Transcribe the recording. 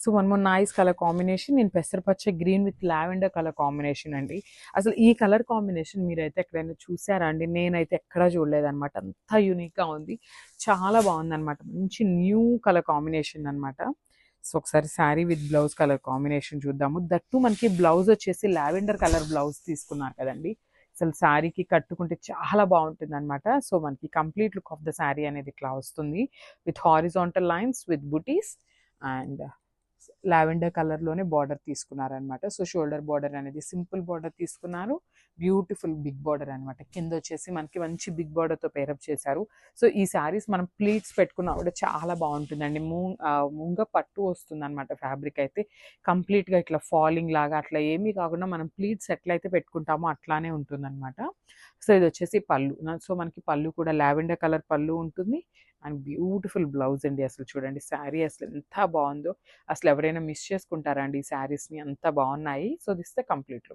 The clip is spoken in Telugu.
So one more nice colour combination in పెసరపచ్చ green with lavender colour combination అండి. అసలు ఈ కలర్ కాంబినేషన్ మీరైతే ఎక్కడైనా చూసారా అండి? నేనైతే ఎక్కడా చూడలేదనమాట. అంత యూనిక్గా ఉంది, చాలా బాగుందనమాట. మంచి న్యూ కలర్ కాంబినేషన్ అనమాట. సో ఒకసారి sari with blouse colour combination చూద్దాము. దట్టు మనకి బ్లౌజ్ వచ్చేసి లావెండర్ కలర్ బ్లౌజ్ తీసుకున్నారు కదండి. అసలు శారీకి కట్టుకుంటే చాలా బాగుంటుంది అనమాట. సో మనకి complete look of the sari అనేది ఇట్లా వస్తుంది with horizontal lines with buttis and lavender కలర్లోనే బార్డర్ తీసుకున్నారనమాట. సో షోల్డర్ బార్డర్ అనేది సింపుల్ బార్డర్ తీసుకున్నారు, బ్యూటిఫుల్ బిగ్ బార్డర్ అనమాట. కింద వచ్చేసి మనకి మంచి బిగ్ బార్డర్తో పేరప్ చేశారు. సో ఈ శారీస్ మనం ప్లీట్స్ పెట్టుకున్నా కూడా చాలా బాగుంటుందండి. ముంగ పట్టు వస్తుంది అనమాట. ఫ్యాబ్రిక్ అయితే కంప్లీట్గా ఇట్లా ఫాలింగ్ లాగా అట్లా ఏమీ కాకుండా మనం ప్లీట్స్ ఎట్లయితే పెట్టుకుంటామో అట్లానే ఉంటుందన్నమాట. సో ఇది వచ్చేసి పళ్ళు. సో మనకి పళ్ళు కూడా లావెండర్ కలర్ పళ్ళు ఉంటుంది అండ్ బ్యూటిఫుల్ బ్లౌజ్ అండి. అసలు చూడండి శారీ అసలు ఎంత బాగుందో. అసలు ఎవరైనా మిస్ చేసుకుంటారా అండి ఈ శారీస్ని? అంత బాగున్నాయి. So this the complete look.